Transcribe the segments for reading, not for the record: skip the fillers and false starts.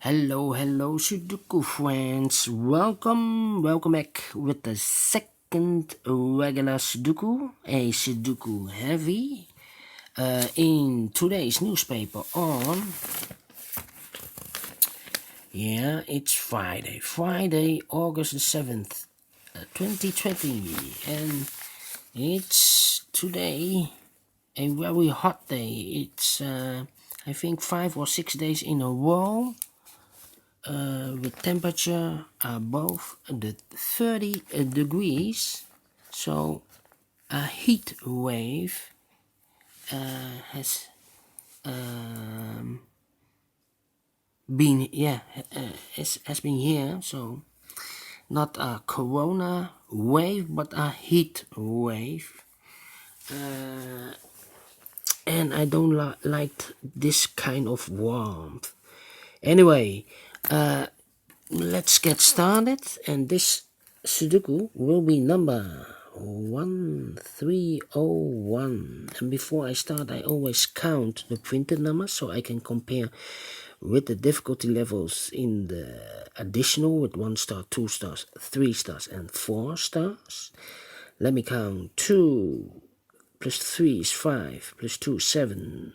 Hello, Sudoku friends. Welcome back with the second regular Sudoku, a Sudoku Heavy. In today's newspaper it's Friday, August the 7th, 2020, and it's today a very hot day. It's, I think, 5 or 6 days in a row. With temperature above the 30 degrees, so a heat wave has been has been here. So not a corona wave, but a heat wave, and I don't like this kind of warmth. Anyway, let's get started, and this Sudoku will be number 1301. And before I start, I always count the printed numbers so I can compare with the difficulty levels in the additional with 1 star, 2 stars, 3 stars, and 4 stars. Let me count. 2 plus 3 is 5, plus 2 7,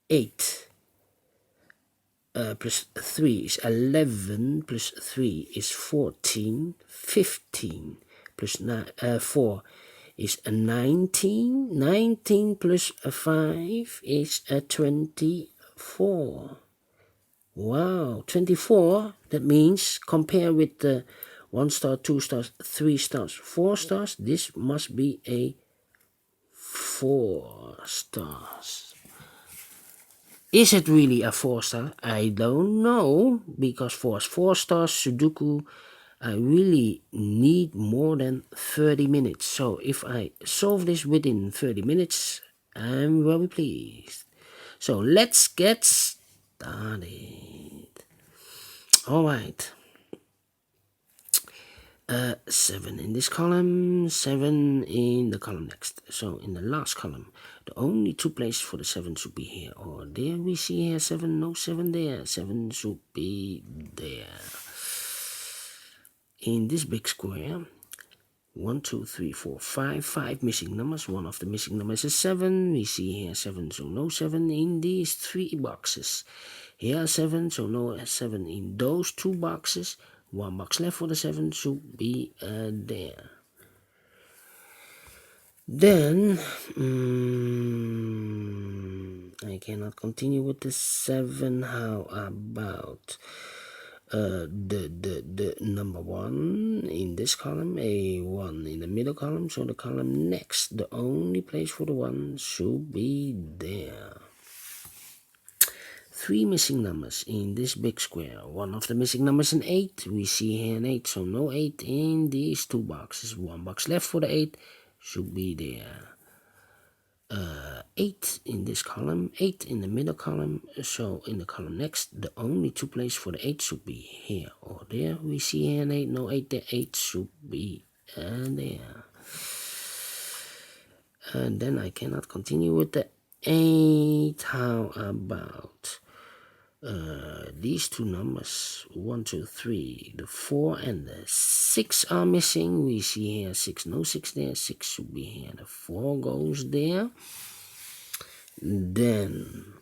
8. Plus 3 is 11, plus 3 is 14, 15, plus 4 is 19, 19 plus 5 is 24. Wow, 24, that means compare with the 1 star, 2 stars, 3 stars, 4 stars, this must be a 4 stars. Is it really a 4 star? I don't know, because for 4 stars Sudoku, I really need more than 30 minutes. So if I solve this within 30 minutes, I'm very pleased. So let's get started. Alright. 7 in this column, 7 in the column next. So in the last column, the only 2 places for the 7 should be here or there. We see here 7, no 7 there. 7 should be there. In this big square, 1, 2, 3, 4, 5, 5 missing numbers. One of the missing numbers is 7. We see here 7, so no 7 in these 3 boxes. Here 7, so no 7 in those 2 boxes. 1 box left for the 7 should be there. Then I cannot continue with the 7. How about the number 1 in this column, a 1 in the middle column, so the column next, the only place for the 1 should be there. 3 missing numbers in this big square. One of the missing numbers is 8. We see here an 8, so no 8 in these 2 boxes. 1 box left for the 8 should be there. 8 in this column, 8 in the middle column, so in the column next, the only 2 places for the 8 should be here or there. We see here an 8, no 8 there, 8 should be there. And then I cannot continue with the 8. How about these 2 numbers, 1, 2, 3, the 4 and the 6 are missing. We see here 6, no 6 there, 6 should be here, the 4 goes there. Then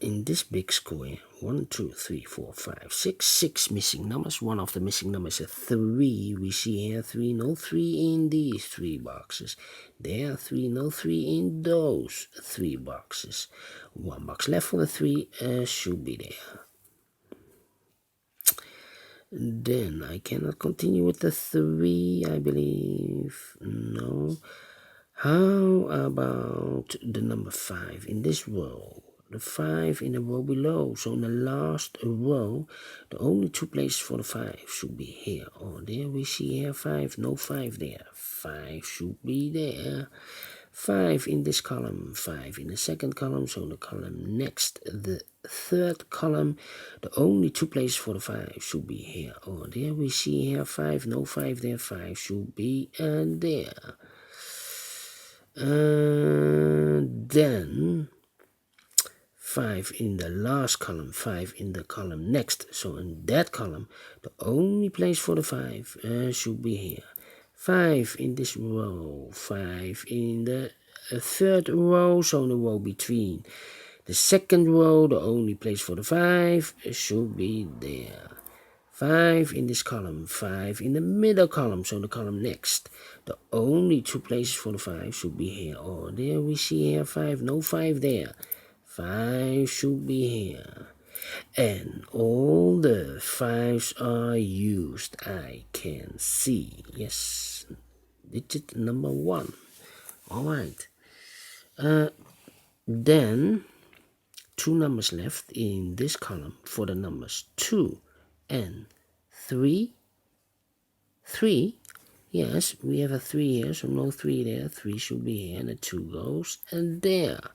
in this big square, 1, 2, 3, 4, 5, 6, 6 missing numbers. One of the missing numbers is 3. We see here 3, no 3 in these 3 boxes. There 3, no 3 in those 3 boxes. 1 box left for the 3 should be there. Then I cannot continue with the 3, I believe. No. How about the number 5 in this row? The 5 in the row below. So in the last row, the only 2 places for the 5 should be here or there. We see here 5, no 5 there. 5 should be there. 5 in this column, 5 in the second column, so the column next, the third column, the only 2 places for the 5 should be here or there. We see here 5, no 5 there. 5 should be there. Then 5 in the last column, 5 in the column next. So in that column, the only place for the 5 should be here. 5 in this row, 5 in the third row, so in the row between the second row, the only place for the 5 should be there. 5 in this column, 5 in the middle column, so the column next. The only two places for the 5 should be here or there. We see here 5, no 5 there. 5 should be here. And all the 5s are used, I can see. Yes, digit number 1. Alright. Then, 2 numbers left in this column for the numbers 2 and 3. 3, yes, we have a 3 here, so no 3 there. 3 should be here, and the 2 goes, and there.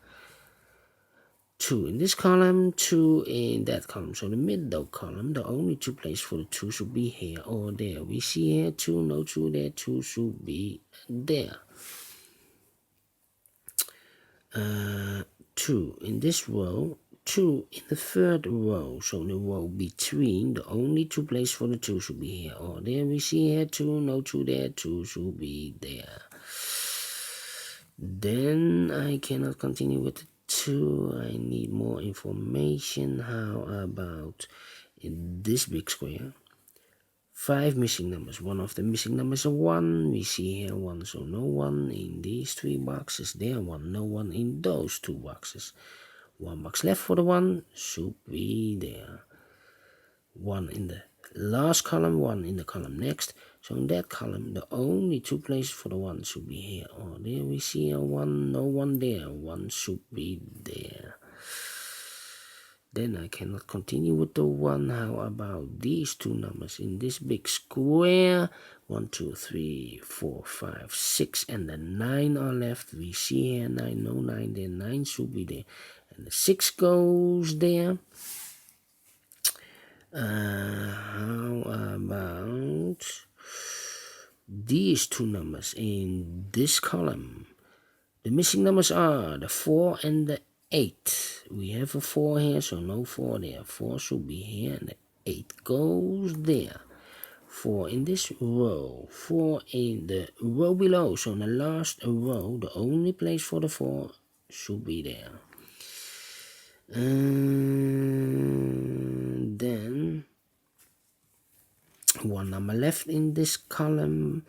2 in this column, 2 in that column. So the middle column, the only two places for the 2 should be here or there. We see here 2, no 2 there, 2 should be there. 2 in this row, 2 in the third row, so the row between, the only two places for the 2 should be here or there. We see here 2, no 2 there, 2 should be there. Then I cannot continue with the 2. I need more information. How about in this big square? 5 missing numbers. One of the missing numbers is 1. We see here 1, so no 1 in these 3 boxes. There 1, no 1 in those 2 boxes. 1 box left for the 1 should be there. 1 in the last column, 1 in the column next. So in that column, the only 2 places for the 1 should be here or there. We see a 1, no 1 there. 1 should be there. Then I cannot continue with the 1. How about these 2 numbers in this big square? 1, 2, 3, 4, 5, 6, and the 9 are left. We see here 9, no 9 there. 9 should be there. And the 6 goes there. How about these 2 numbers in this column? The missing numbers are the 4 and the 8. We have a 4 here, so no 4 there. 4 should be here, and the 8 goes there. 4 in this row, 4 in the row below, so in the last row, the only place for the 4 should be there. And then 1 number left in this column,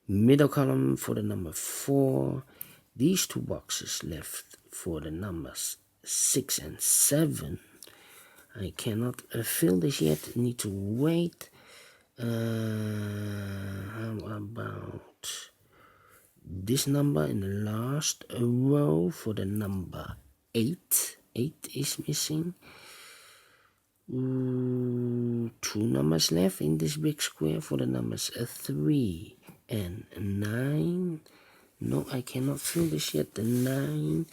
middle column for the number 4. These 2 boxes left for the numbers 6 and 7. I cannot fill this yet, need to wait. How about this number in the last row for the number 8? 8 is missing. 2 numbers left in this big square for the numbers 3 and 9. No, I cannot fill this yet. The 9.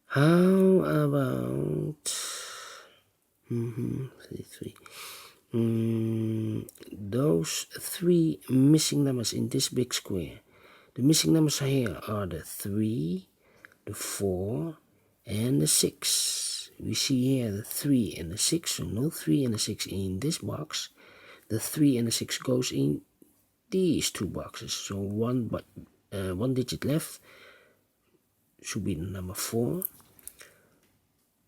How about 3? Those 3 missing numbers in this big square. The missing numbers here are the 3, the 4, and the 6. We see here the 3 and the 6, so no 3 and the 6 in this box. The 3 and the 6 goes in these 2 boxes. So one digit left should be the number 4.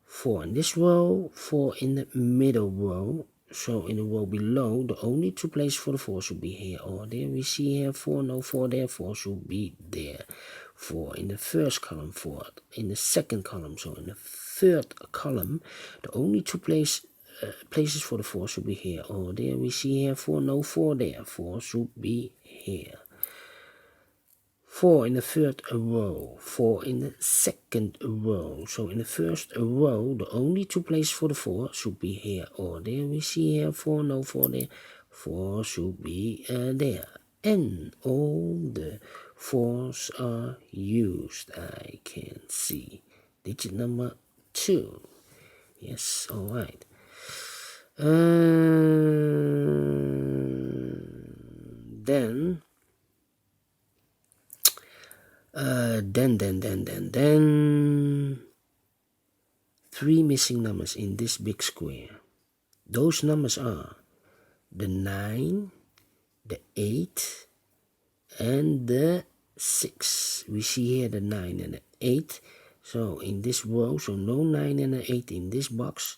4 in this row, 4 in the middle row. So in the row below, the only 2 places for the 4 should be here or there. We see here 4, no 4 there, 4 should be there. 4 in the first column, 4 in the second column. So in the third column, the only 2 places for the 4 should be here or there. We see here 4, no 4 there, 4 should be here. 4 in the third row, 4 in the second row. So in the first row, the only 2 places for the 4 should be here or there. We see here 4, no 4 there, 4 should be there. And all the 4s are used, I can see. Digit number 2. Yes, alright. Then 3 missing numbers in this big square. Those numbers are the 9, the 8, and the 6. We see here the 9 and the 8. So in this row, so no 9 and an 8 in this box.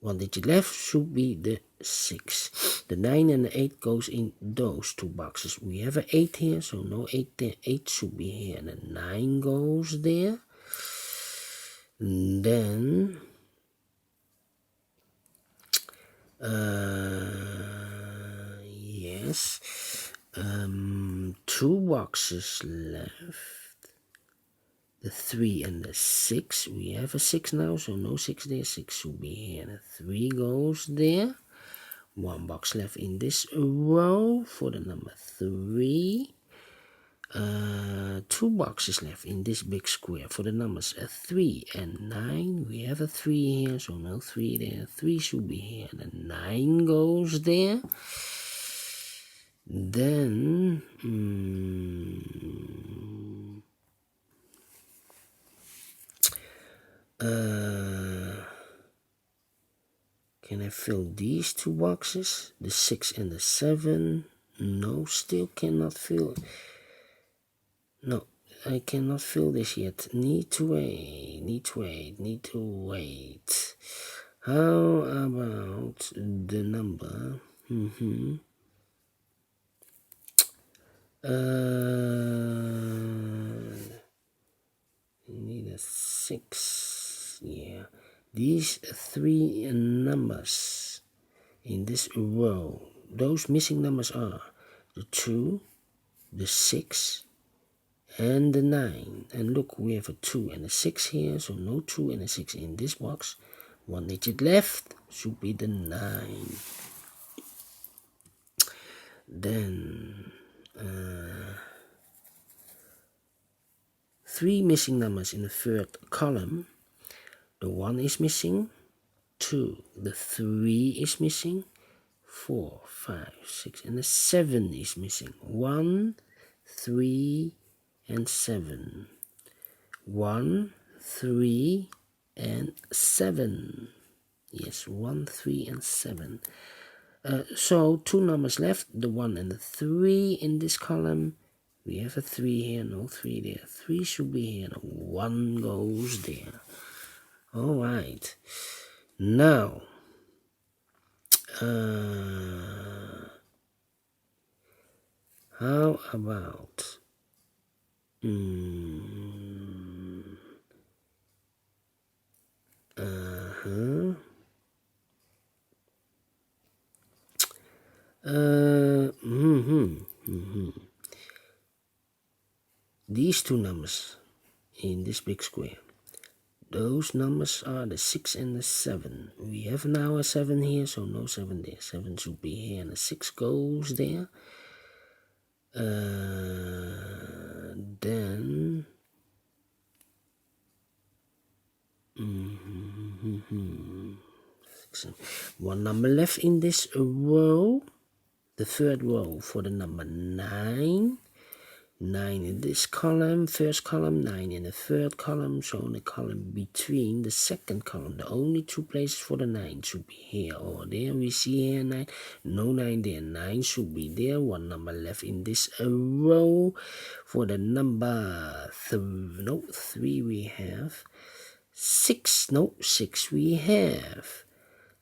One digit left should be the 6. The 9 and the 8 goes in those two boxes. We have an 8 here, so no 8 there. 8 should be here, and the 9 goes there. And then yes, 2 boxes left. The 3 and the 6. We have a 6 now, so no 6 there. 6 should be here, and the 3 goes there. 1 box left in this row for the number 3. 2 boxes left in this big square for the numbers 3 and 9. We have a 3 here, so no 3 there. 3 should be here, and the 9 goes there. Then can I fill these 2 boxes? The 6 and the 7. No, still cannot fill. No, I cannot fill this yet. Need to wait. How about the number? Need a 6. Yeah. These 3 numbers in this row, those missing numbers are the 2, the 6, and the 9. And look, we have a 2 and a 6 here, so no 2 and a 6 in this box. 1 digit left should be the 9. Then 3 missing numbers in the third column. The 1 is missing, 2, the 3 is missing, 4, 5, 6, and the 7 is missing. 1, 3, and 7. 1, 3, and 7. Yes, 1, 3, and 7. So 2 numbers left, the 1 and the 3 in this column. We have a 3 here, no 3 there. 3 should be here, and 1 goes there. Alright. Now, how about these 2 numbers in this big square. Those numbers are the 6 and the 7. We have now a 7 here, so no 7 there. 7 should be here, and the 6 goes there. Then 1 number left in this row. The third row for the number 9. 9 in this column, first column, 9 in the third column, so in the column between the second column. The only 2 places for the 9 should be here or there. We see here 9, no 9 there, 9 should be there. 1 number left in this row for the number 3 we have. 6, no, 6 we have.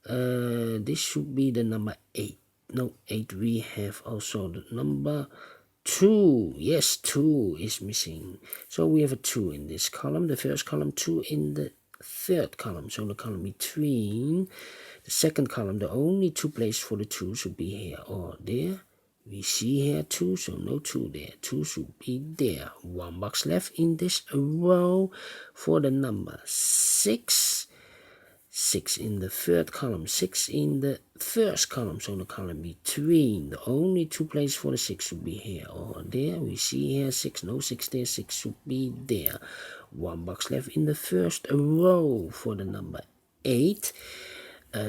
This should be the number 8. No, 8 we have also the number 2. Yes, 2 is missing. So we have a 2 in this column. The first column, 2 in the third column. So the column between the second column, the only 2 places for the 2 should be here or there. We see here 2, so no 2 there. 2 should be there. 1 box left in this row for the number 6. 6 in the third column, 6 in the first column, so the column between. The only 2 places for the 6 should be here or there. We see here 6, no 6 there, 6 should be there. 1 box left in the first row for the number 8.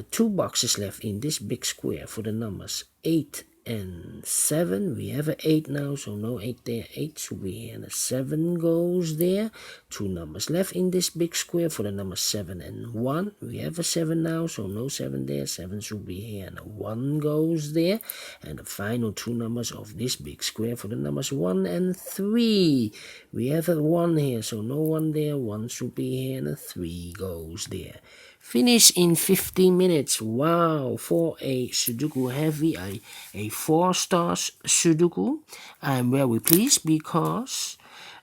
2 boxes left in this big square for the numbers 8 and 7. We have an 8 now, so no 8 there. 8 should be here, and a 7 goes there. 2 numbers left in this big square for the number 7 and 1. We have a 7 now, so no 7 there. 7 should be here, and a 1 goes there. And the final 2 numbers of this big square for the numbers 1 and 3. We have a 1 here, so no 1 there. 1 should be here, and a 3 goes there. Finish in 15 minutes. Wow, for a Sudoku Heavy, a 4 stars Sudoku. I'm very pleased because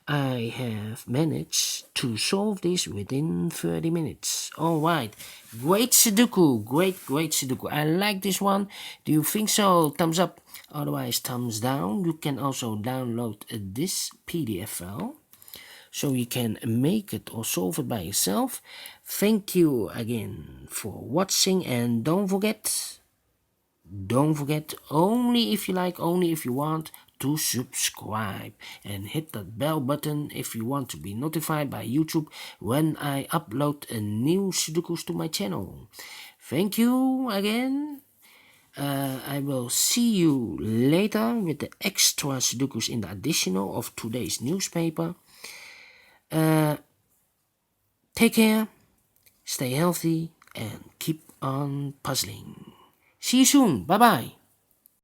I have managed to solve this within 30 minutes. Alright, great Sudoku, great Sudoku. I like this one. Do you think so? Thumbs up, otherwise thumbs down. You can also download this PDF file, so you can make it or solve it by yourself. Thank you again for watching, and don't forget, only if you like, only if you want, to subscribe and hit that bell button if you want to be notified by YouTube when I upload a new Sudokus to my channel. Thank you again. I will see you later with the extra Sudokus in the additional of today's newspaper. Take care, stay healthy, and keep on puzzling. See you soon. Bye bye.